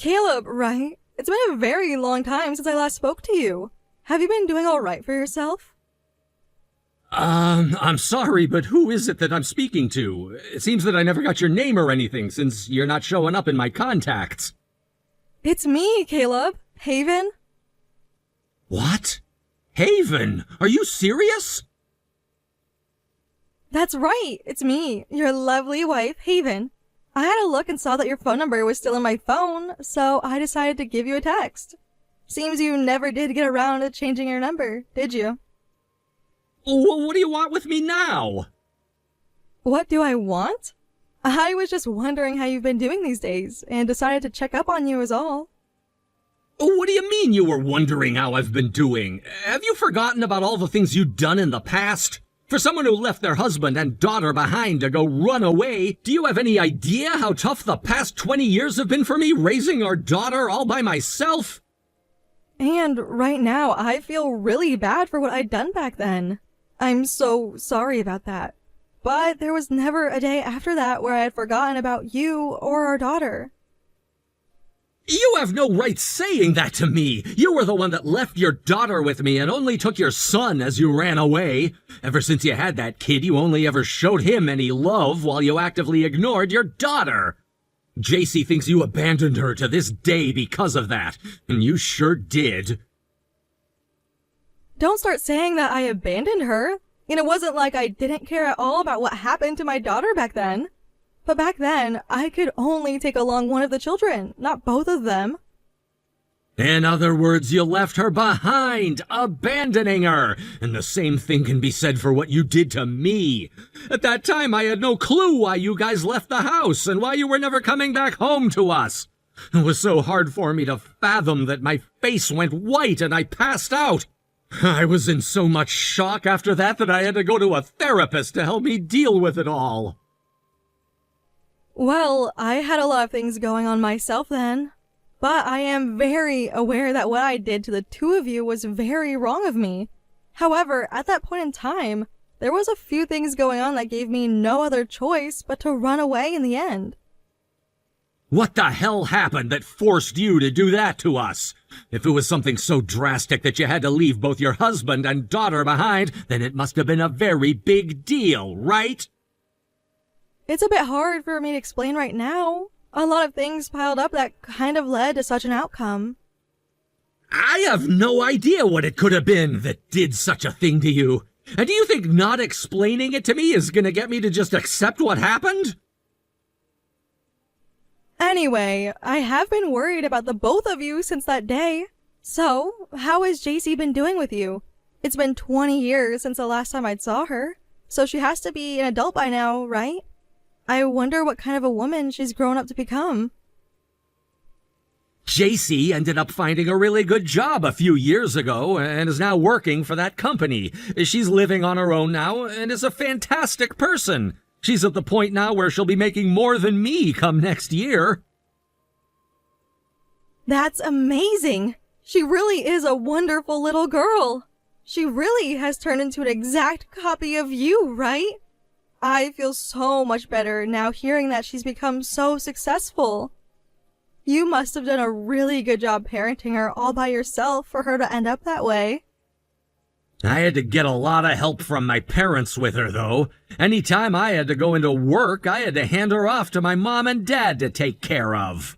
Caleb, right? It's been a very long time since I last spoke to you. Have you been doing all right for yourself? I'm sorry, but who is it that I'm speaking to? It seems that I never got your name or anything since you're not showing up in my contacts. It's me, Caleb. Haven. What? Haven? Are you serious? That's right. It's me, your lovely wife, Haven. I had a look and saw that your phone number was still in my phone, so I decided to give you a text. Seems you never did get around to changing your number, did you? Well, what do you want with me now? What do I want? I was just wondering how you've been doing these days, and decided to check up on you is all. What do you mean you were wondering how I've been doing? Have you forgotten about all the things you've done in the past? For someone who left their husband and daughter behind to go run away, do you have any idea how tough the past 20 years have been for me raising our daughter all by myself? And right now, I feel really bad for what I'd done back then. I'm so sorry about that. But there was never a day after that where I had forgotten about you or our daughter. You have no right saying that to me. You were the one that left your daughter with me and only took your son as you ran away. Ever since you had that kid, you only ever showed him any love while you actively ignored your daughter. JC thinks you abandoned her to this day because of that, and you sure did. Don't start saying that I abandoned her. And it wasn't like I didn't care at all about what happened to my daughter back then. But back then, I could only take along one of the children, not both of them. In other words, you left her behind, abandoning her. And the same thing can be said for what you did to me. At that time, I had no clue why you guys left the house and why you were never coming back home to us. It was so hard for me to fathom that my face went white and I passed out. I was in so much shock after that I had to go to a therapist to help me deal with it all. Well, I had a lot of things going on myself then. But I am very aware that what I did to the two of you was very wrong of me. However, at that point in time, there was a few things going on that gave me no other choice but to run away in the end. What the hell happened that forced you to do that to us? If it was something so drastic that you had to leave both your husband and daughter behind, then it must have been a very big deal, right? It's a bit hard for me to explain right now. A lot of things piled up that kind of led to such an outcome. I have no idea what it could have been that did such a thing to you. And do you think not explaining it to me is gonna get me to just accept what happened? Anyway, I have been worried about the both of you since that day. So, how has JC been doing with you? It's been 20 years since the last time I saw her, so she has to be an adult by now, right? I wonder what kind of a woman she's grown up to become. JC ended up finding a really good job a few years ago and is now working for that company. She's living on her own now and is a fantastic person. She's at the point now where she'll be making more than me come next year. That's amazing! She really is a wonderful little girl. She really has turned into an exact copy of you, right? I feel so much better now hearing that she's become so successful. You must have done a really good job parenting her all by yourself for her to end up that way. I had to get a lot of help from my parents with her, though. Anytime I had to go into work, I had to hand her off to my mom and dad to take care of.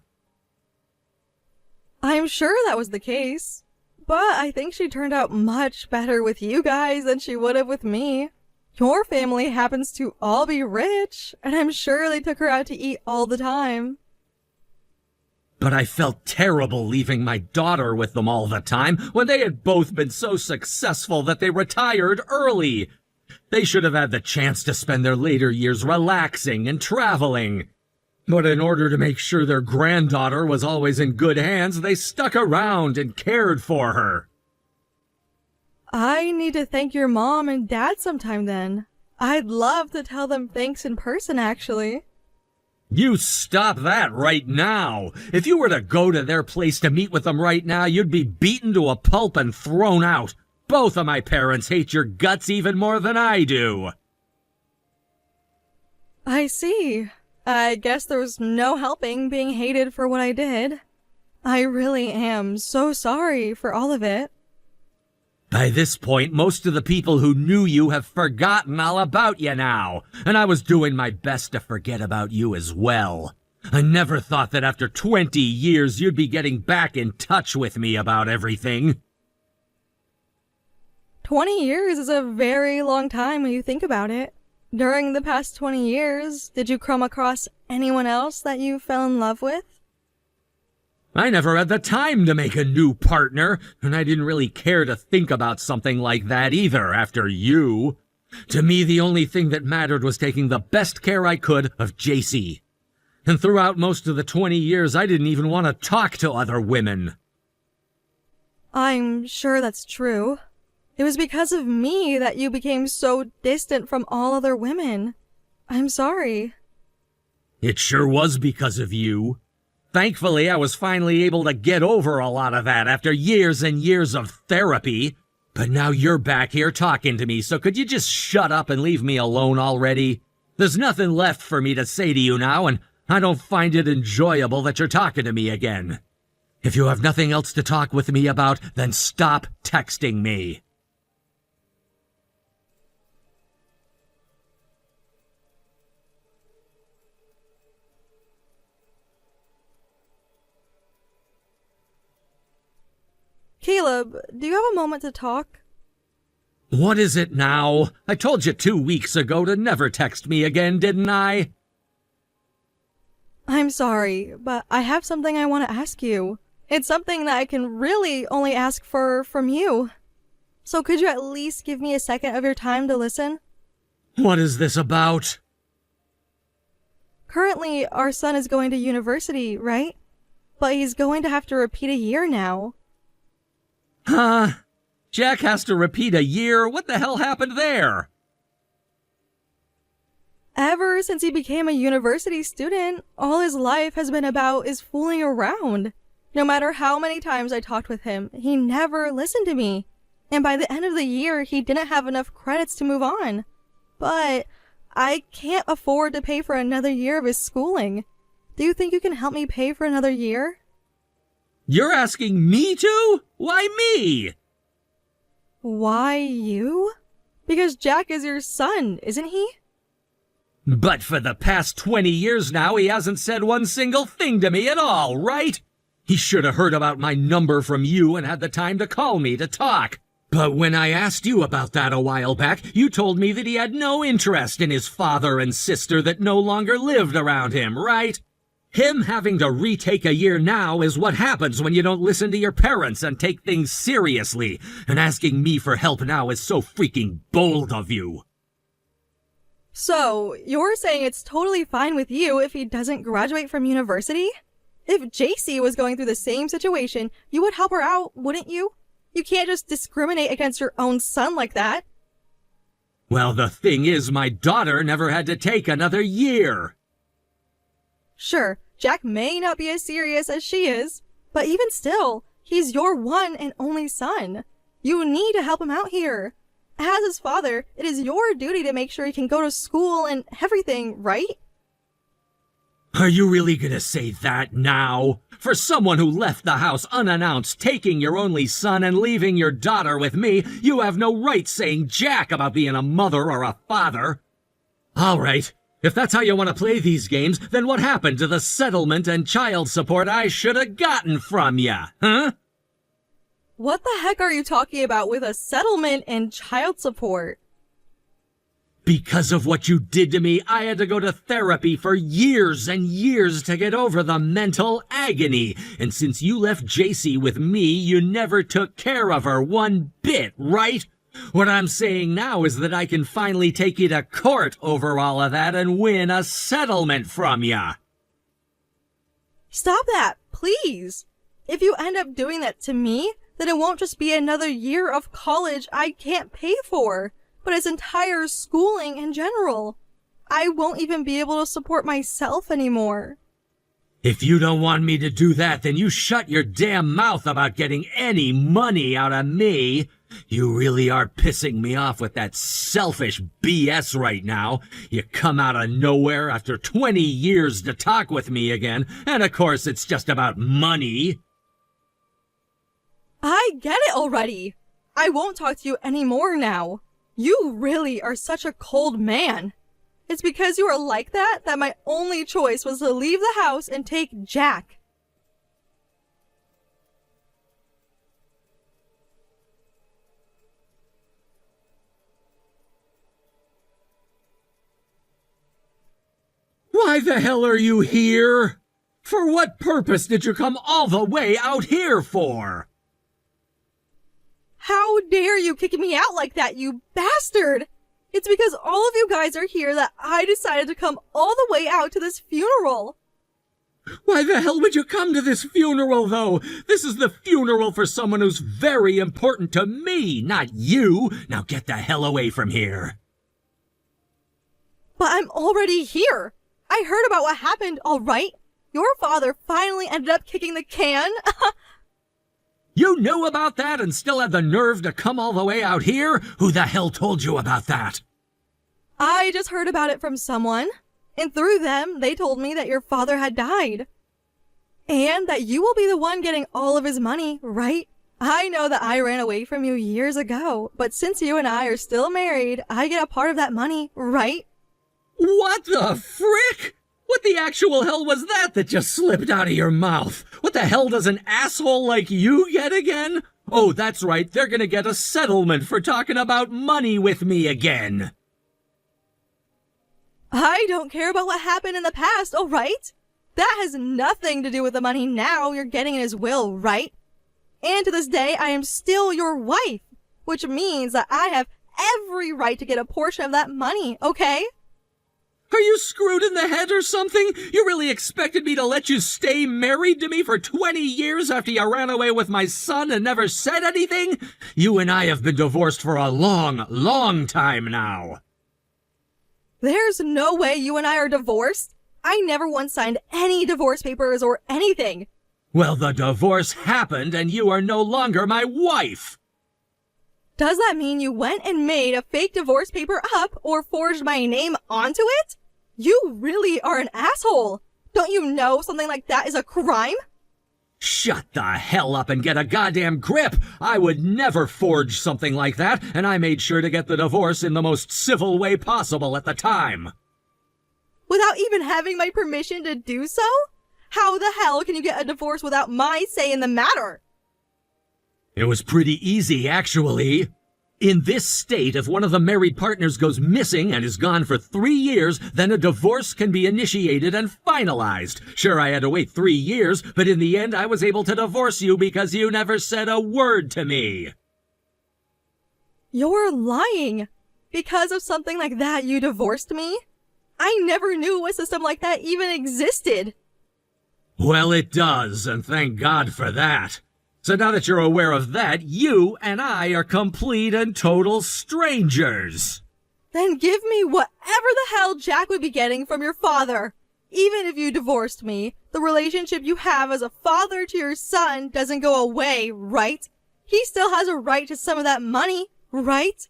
I'm sure that was the case. But I think she turned out much better with you guys than she would have with me. Your family happens to all be rich, and I'm sure they took her out to eat all the time. But I felt terrible leaving my daughter with them all the time when they had both been so successful that they retired early. They should have had the chance to spend their later years relaxing and traveling. But in order to make sure their granddaughter was always in good hands, they stuck around and cared for her. I need to thank your mom and dad sometime then. I'd love to tell them thanks in person, actually. You stop that right now. If you were to go to their place to meet with them right now, you'd be beaten to a pulp and thrown out. Both of my parents hate your guts even more than I do. I see. I guess there was no helping being hated for what I did. I really am so sorry for all of it. By this point, most of the people who knew you have forgotten all about you now, and I was doing my best to forget about you as well. I never thought that after 20 years you'd be getting back in touch with me about everything. 20 years is a very long time when you think about it. During the past 20 years, did you come across anyone else that you fell in love with? I never had the time to make a new partner, and I didn't really care to think about something like that either after you. To me, the only thing that mattered was taking the best care I could of JC. And throughout most of the 20 years, I didn't even want to talk to other women. I'm sure that's true. It was because of me that you became so distant from all other women. I'm sorry. It sure was because of you. Thankfully, I was finally able to get over a lot of that after years and years of therapy. But now you're back here talking to me, so could you just shut up and leave me alone already? There's nothing left for me to say to you now, and I don't find it enjoyable that you're talking to me again. If you have nothing else to talk with me about, then stop texting me. Caleb, do you have a moment to talk? What is it now? I told you 2 weeks ago to never text me again, didn't I? I'm sorry, but I have something I want to ask you. It's something that I can really only ask from you. So could you at least give me a second of your time to listen? What is this about? Currently, our son is going to university, right? But he's going to have to repeat a year now. Huh? Jack has to repeat a year? What the hell happened there? Ever since he became a university student, all his life has been about is fooling around. No matter how many times I talked with him, he never listened to me. And by the end of the year, he didn't have enough credits to move on. But I can't afford to pay for another year of his schooling. Do you think you can help me pay for another year? You're asking me to? Why me? Why you? Because Jack is your son, isn't he? But for the past 20 years now, he hasn't said one single thing to me at all, right? He should have heard about my number from you and had the time to call me to talk. But when I asked you about that a while back, you told me that he had no interest in his father and sister that no longer lived around him, right? Him having to retake a year now is what happens when you don't listen to your parents and take things seriously. And asking me for help now is so freaking bold of you. So, you're saying it's totally fine with you if he doesn't graduate from university? If JC was going through the same situation, you would help her out, wouldn't you? You can't just discriminate against your own son like that. Well, the thing is, my daughter never had to take another year. Sure, Jack may not be as serious as she is, but even still, he's your one and only son. You need to help him out here. As his father, it is your duty to make sure he can go to school and everything, right? Are you really gonna say that now? For someone who left the house unannounced, taking your only son and leaving your daughter with me, you have no right saying jack about being a mother or a father. All right, if that's how you want to play these games, then what happened to the settlement and child support I should have gotten from ya, huh? What the heck are you talking about with a settlement and child support? Because of what you did to me, I had to go to therapy for years and years to get over the mental agony. And since you left JC with me, you never took care of her one bit, right? What I'm saying now is that I can finally take you to court over all of that and win a settlement from ya. Stop that, please. If you end up doing that to me, then it won't just be another year of college I can't pay for, but his entire schooling in general. I won't even be able to support myself anymore. If you don't want me to do that, then you shut your damn mouth about getting any money out of me. You really are pissing me off with that selfish BS right now. You come out of nowhere after 20 years to talk with me again, and of course it's just about money. I get it already. I won't talk to you anymore now. You really are such a cold man. It's because you are like that my only choice was to leave the house and take Jack. Why the hell are you here? For what purpose did you come all the way out here for? How dare you kick me out like that, you bastard! It's because all of you guys are here that I decided to come all the way out to this funeral. Why the hell would you come to this funeral, though? This is the funeral for someone who's very important to me, not you. Now get the hell away from here. But I'm already here. I heard about what happened, all right? Your father finally ended up kicking the can. You knew about that and still had the nerve to come all the way out here? Who the hell told you about that? I just heard about it from someone, and through them, they told me that your father had died. And that you will be the one getting all of his money, right? I know that I ran away from you years ago, but since you and I are still married, I get a part of that money, right? What the frick? What the actual hell was that just slipped out of your mouth? What the hell does an asshole like you get again? Oh, that's right, they're gonna get a settlement for talking about money with me again. I don't care about what happened in the past, all right? That has nothing to do with the money now you're getting in his will, right? And to this day, I am still your wife, which means that I have every right to get a portion of that money, okay? Are you screwed in the head or something? You really expected me to let you stay married to me for 20 years after you ran away with my son and never said anything? You and I have been divorced for a long, long time now. There's no way you and I are divorced. I never once signed any divorce papers or anything. Well, the divorce happened and you are no longer my wife. Does that mean you went and made a fake divorce paper up or forged my name onto it? You really are an asshole. Don't you know something like that is a crime? Shut the hell up and get a goddamn grip! I would never forge something like that, and I made sure to get the divorce in the most civil way possible at the time. Without even having my permission to do so? How the hell can you get a divorce without my say in the matter? It was pretty easy, actually. In this state, if one of the married partners goes missing and is gone for 3 years, then a divorce can be initiated and finalized. Sure, I had to wait 3 years, but in the end I was able to divorce you because you never said a word to me. You're lying. Because of something like that, you divorced me? I never knew a system like that even existed. Well, it does, and thank God for that. So now that you're aware of that, you and I are complete and total strangers. Then give me whatever the hell Jack would be getting from your father. Even if you divorced me, the relationship you have as a father to your son doesn't go away, right? He still has a right to some of that money, right?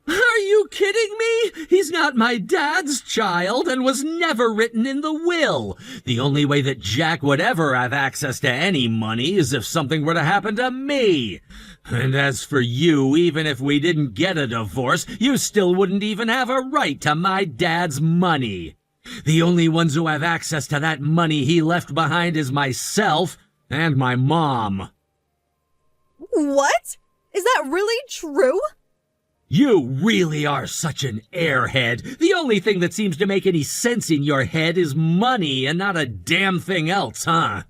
Are you kidding me? He's not my dad's child and was never written in the will. The only way that Jack would ever have access to any money is if something were to happen to me. And as for you, even if we didn't get a divorce, you still wouldn't even have a right to my dad's money. The only ones who have access to that money he left behind is myself and my mom. What? Is that really true? You really are such an airhead. The only thing that seems to make any sense in your head is money and not a damn thing else, huh?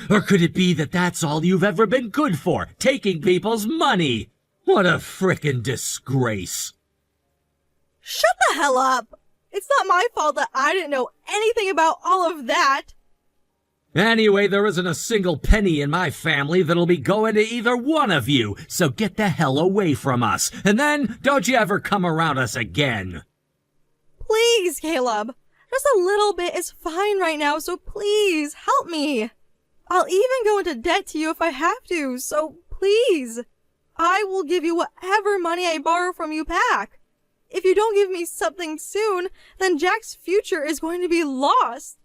Or could it be that that's all you've ever been good for, taking people's money? What a frickin' disgrace. Shut the hell up! It's not my fault that I didn't know anything about all of that. Anyway, there isn't a single penny in my family that'll be going to either one of you, so get the hell away from us, and then don't you ever come around us again. Please, Caleb. Just a little bit is fine right now, so please, help me. I'll even go into debt to you if I have to, so please. I will give you whatever money I borrow from you back. If you don't give me something soon, then Jack's future is going to be lost.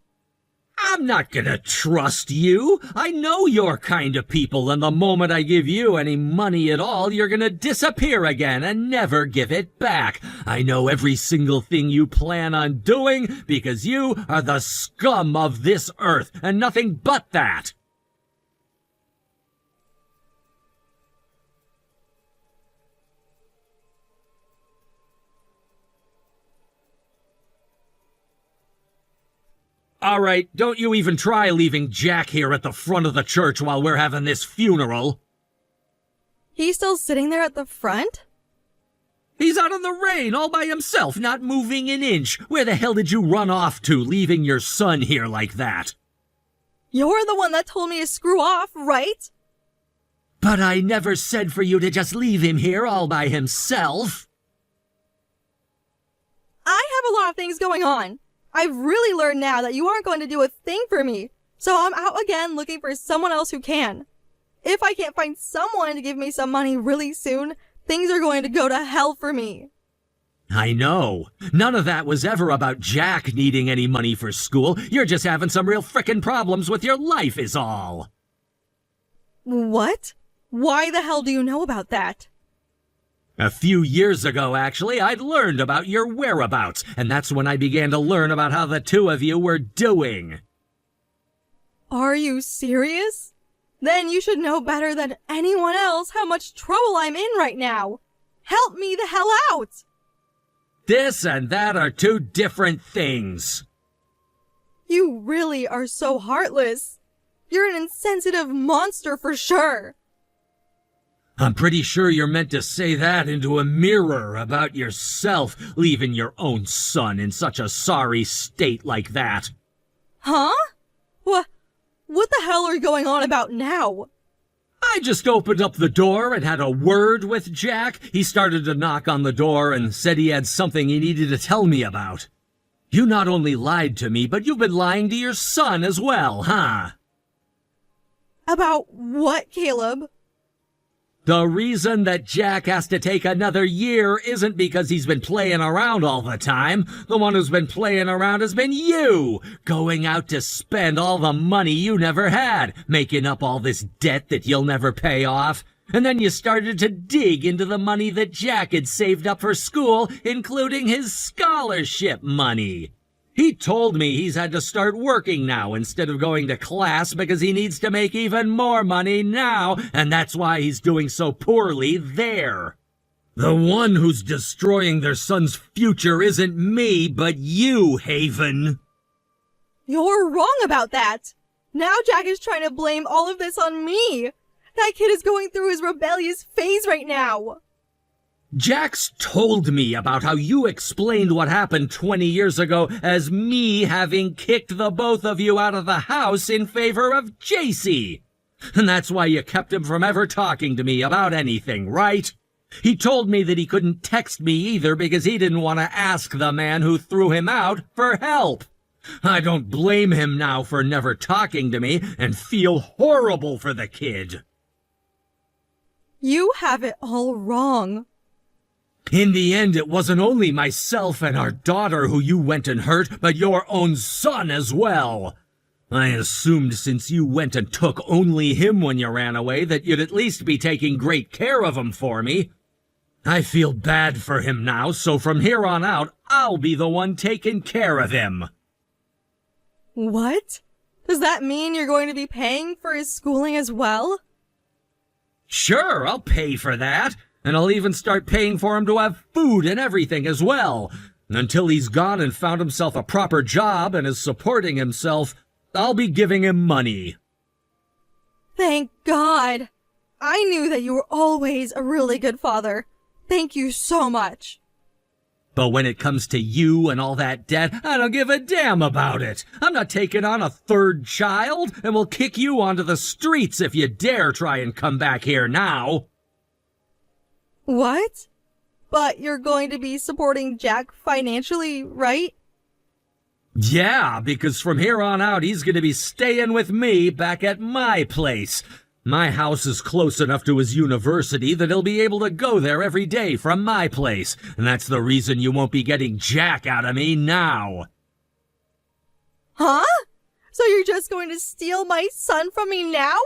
I'm not gonna trust you. I know your kind of people, and the moment I give you any money at all, you're gonna disappear again and never give it back. I know every single thing you plan on doing because you are the scum of this earth and nothing but that. All right, don't you even try leaving Jack here at the front of the church while we're having this funeral. He's still sitting there at the front? He's out in the rain all by himself, not moving an inch. Where the hell did you run off to, leaving your son here like that? You're the one that told me to screw off, right? But I never said for you to just leave him here all by himself. I have a lot of things going on. I've really learned now that you aren't going to do a thing for me, so I'm out again looking for someone else who can. If I can't find someone to give me some money really soon, things are going to go to hell for me. I know. None of that was ever about Jack needing any money for school. You're just having some real frickin' problems with your life is all. What? Why the hell do you know about that? A few years ago, actually, I'd learned about your whereabouts, and that's when I began to learn about how the two of you were doing. Are you serious? Then you should know better than anyone else how much trouble I'm in right now. Help me the hell out! This and that are two different things. You really are so heartless. You're an insensitive monster for sure. I'm pretty sure you're meant to say that into a mirror about yourself, leaving your own son in such a sorry state like that. Huh? What the hell are you going on about now? I just opened up the door and had a word with Jack. He started to knock on the door and said he had something he needed to tell me about. You not only lied to me, but you've been lying to your son as well, huh? About what, Caleb? The reason that Jack has to take another year isn't because he's been playing around all the time. The one who's been playing around has been you, going out to spend all the money you never had, making up all this debt that you'll never pay off. And then you started to dig into the money that Jack had saved up for school, including his scholarship money. He told me he's had to start working now instead of going to class because he needs to make even more money now, and that's why he's doing so poorly there. The one who's destroying their son's future isn't me, but you, Haven. You're wrong about that. Now Jack is trying to blame all of this on me. That kid is going through his rebellious phase right now. Jax told me about how you explained what happened 20 years ago as me having kicked the both of you out of the house in favor of JC. And that's why you kept him from ever talking to me about anything, right? He told me that he couldn't text me either because he didn't want to ask the man who threw him out for help. I don't blame him now for never talking to me and feel horrible for the kid. You have it all wrong. In the end, it wasn't only myself and our daughter who you went and hurt, but your own son as well. I assumed since you went and took only him when you ran away that you'd at least be taking great care of him for me. I feel bad for him now, so from here on out, I'll be the one taking care of him. What? Does that mean you're going to be paying for his schooling as well? Sure, I'll pay for that. And I'll even start paying for him to have food and everything as well. Until he's gone and found himself a proper job and is supporting himself, I'll be giving him money. Thank God. I knew that you were always a really good father. Thank you so much. But when it comes to you and all that debt, I don't give a damn about it. I'm not taking on a third child, and will kick you onto the streets if you dare try and come back here now. What? But you're going to be supporting Jack financially, right? Yeah, because from here on out, he's going to be staying with me back at my place. My house is close enough to his university that he'll be able to go there every day from my place. And that's the reason you won't be getting Jack out of me now. Huh? So you're just going to steal my son from me now?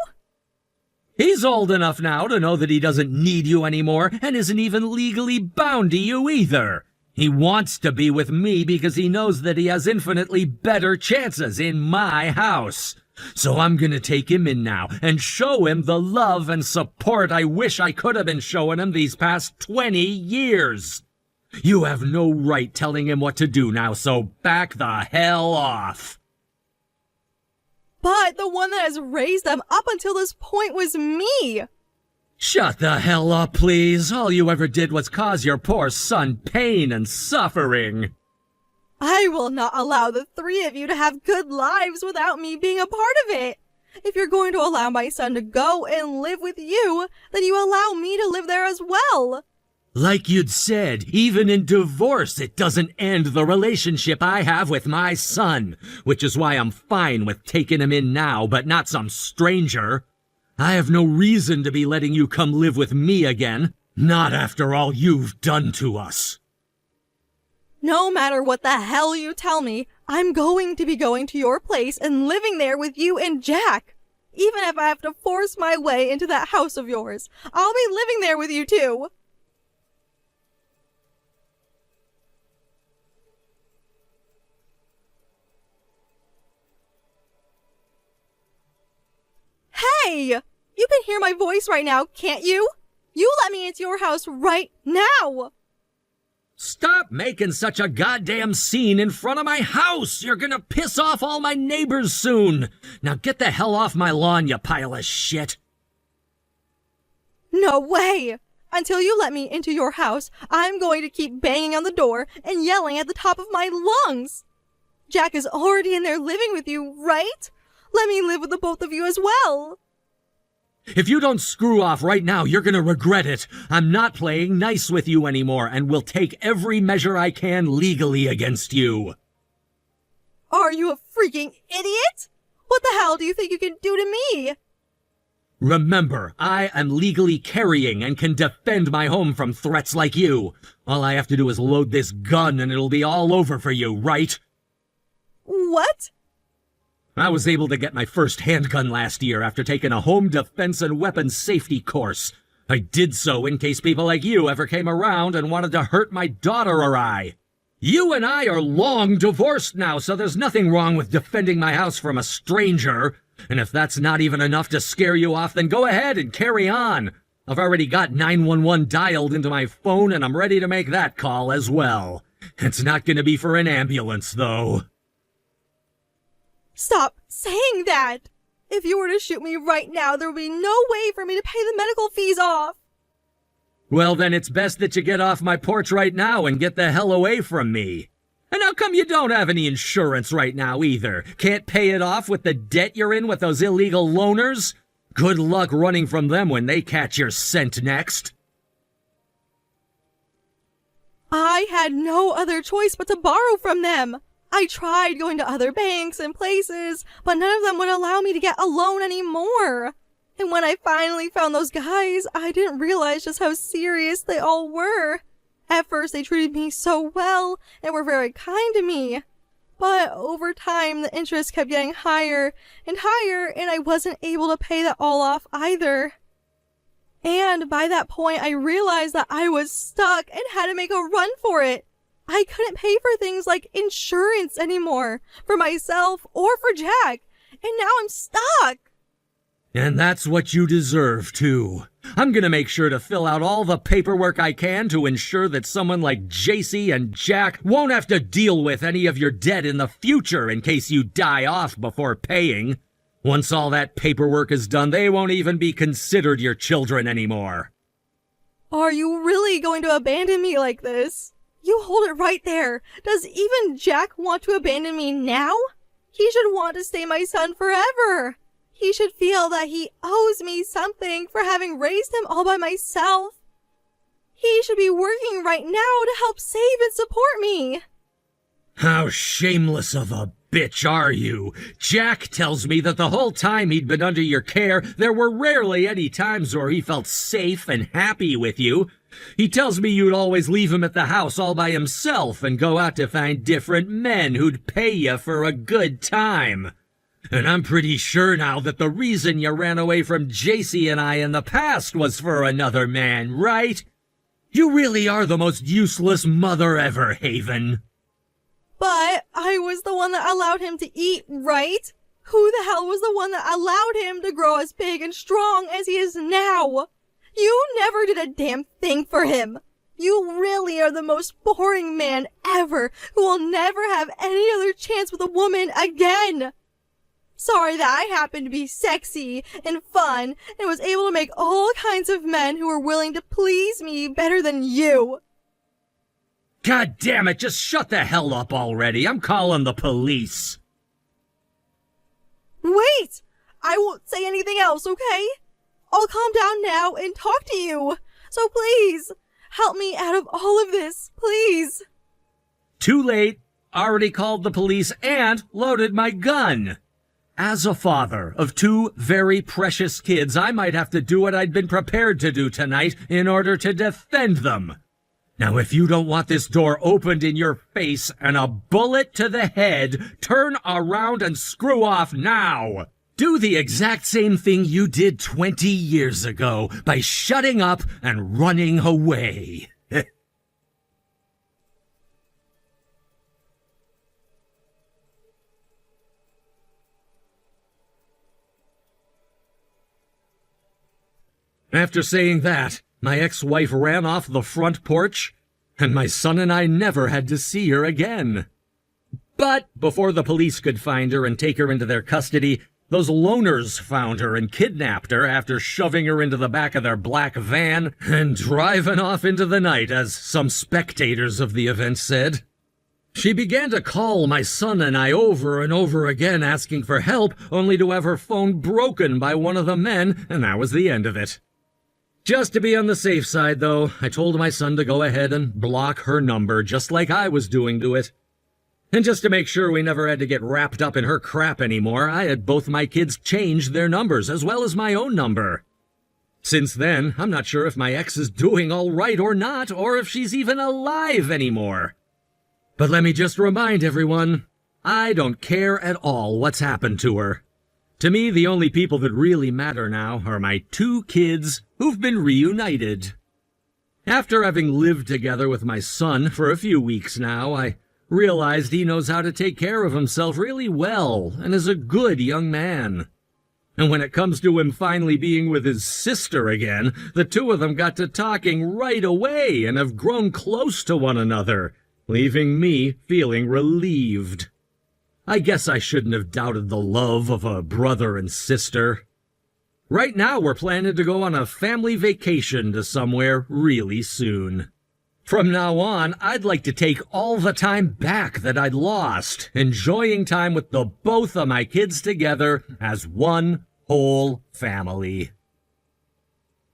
He's old enough now to know that he doesn't need you anymore and isn't even legally bound to you either. He wants to be with me because he knows that he has infinitely better chances in my house. So I'm gonna take him in now and show him the love and support I wish I could have been showing him these past 20 years. You have no right telling him what to do now, so back the hell off. But the one that has raised them up until this point was me. Shut the hell up, please. All you ever did was cause your poor son pain and suffering. I will not allow the three of you to have good lives without me being a part of it. If you're going to allow my son to go and live with you, then you allow me to live there as well. Like you'd said, even in divorce, it doesn't end the relationship I have with my son, which is why I'm fine with taking him in now, but not some stranger. I have no reason to be letting you come live with me again, not after all you've done to us. No matter what the hell you tell me, I'm going to be going to your place and living there with you and Jack. Even if I have to force my way into that house of yours, I'll be living there with you too. Hey! You can hear my voice right now, can't you? You let me into your house right now! Stop making such a goddamn scene in front of my house! You're gonna piss off all my neighbors soon! Now get the hell off my lawn, you pile of shit! No way! Until you let me into your house, I'm going to keep banging on the door and yelling at the top of my lungs! Jack is already in there living with you, right? Let me live with the both of you as well! If you don't screw off right now, you're gonna regret it. I'm not playing nice with you anymore, and will take every measure I can legally against you. Are you a freaking idiot? What the hell do you think you can do to me? Remember, I am legally carrying and can defend my home from threats like you. All I have to do is load this gun and it'll be all over for you, right? What? I was able to get my first handgun last year after taking a home defense and weapons safety course. I did so in case people like you ever came around and wanted to hurt my daughter or I. You and I are long divorced now, so there's nothing wrong with defending my house from a stranger. And if that's not even enough to scare you off, then go ahead and carry on. I've already got 911 dialed into my phone and I'm ready to make that call as well. It's not going to be for an ambulance, though. Stop saying that! If you were to shoot me right now, there would be no way for me to pay the medical fees off! Well, then it's best that you get off my porch right now and get the hell away from me. And how come you don't have any insurance right now either? Can't pay it off with the debt you're in with those illegal loaners? Good luck running from them when they catch your scent next. I had no other choice but to borrow from them. I tried going to other banks and places, but none of them would allow me to get a loan anymore. And when I finally found those guys, I didn't realize just how serious they all were. At first, they treated me so well and were very kind to me. But over time, the interest kept getting higher, and I wasn't able to pay that all off either. And by that point, I realized that I was stuck and had to make a run for it. I couldn't pay for things like insurance anymore, for myself or for Jack, and now I'm stuck. And that's what you deserve, too. I'm gonna make sure to fill out all the paperwork I can to ensure that someone like JC and Jack won't have to deal with any of your debt in the future in case you die off before paying. Once all that paperwork is done, they won't even be considered your children anymore. Are you really going to abandon me like this? You hold it right there. Does even Jack want to abandon me now? He should want to stay my son forever. He should feel that he owes me something for having raised him all by myself. He should be working right now to help save and support me. How shameless of a bitch are you? Jack tells me that the whole time he'd been under your care, there were rarely any times where he felt safe and happy with you. He tells me you'd always leave him at the house all by himself and go out to find different men who'd pay you for a good time. And I'm pretty sure now that the reason you ran away from JC and I in the past was for another man, right? You really are the most useless mother ever, Haven. But I was the one that allowed him to eat, right? Who the hell was the one that allowed him to grow as big and strong as he is now? You never did a damn thing for him. You really are the most boring man ever who will never have any other chance with a woman again. Sorry that I happened to be sexy and fun and was able to make all kinds of men who were willing to please me better than you. God damn it, just shut the hell up already. I'm calling the police. Wait! I won't say anything else, okay? I'll calm down now and talk to you. So please, help me out of all of this, please. Too late. Already called the police and loaded my gun. As a father of two very precious kids, I might have to do what I'd been prepared to do tonight in order to defend them. Now, if you don't want this door opened in your face and a bullet to the head, turn around and screw off now. Do the exact same thing you did 20 years ago by shutting up and running away. After saying that, my ex-wife ran off the front porch, and my son and I never had to see her again. But before the police could find her and take her into their custody, those loners found her and kidnapped her after shoving her into the back of their black van and driving off into the night, as some spectators of the event said. She began to call my son and I over and over again asking for help, only to have her phone broken by one of the men, and that was the end of it. Just to be on the safe side, though, I told my son to go ahead and block her number, just like I was doing to it. And just to make sure we never had to get wrapped up in her crap anymore, I had both my kids change their numbers, as well as my own number. Since then, I'm not sure if my ex is doing all right or not, or if she's even alive anymore. But let me just remind everyone, I don't care at all what's happened to her. To me, the only people that really matter now are my two kids who've been reunited. After having lived together with my son for a few weeks now, I realized he knows how to take care of himself really well and is a good young man. And when it comes to him finally being with his sister again, the two of them got to talking right away and have grown close to one another, leaving me feeling relieved. I guess I shouldn't have doubted the love of a brother and sister. Right now we're planning to go on a family vacation to somewhere really soon. From now on, I'd like to take all the time back that I'd lost, enjoying time with the both of my kids together as one whole family.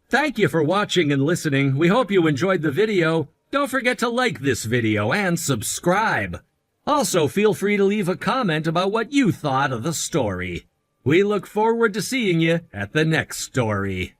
Thank you for watching and listening. We hope you enjoyed the video. Don't forget to like this video and subscribe. Also, feel free to leave a comment about what you thought of the story. We look forward to seeing you at the next story.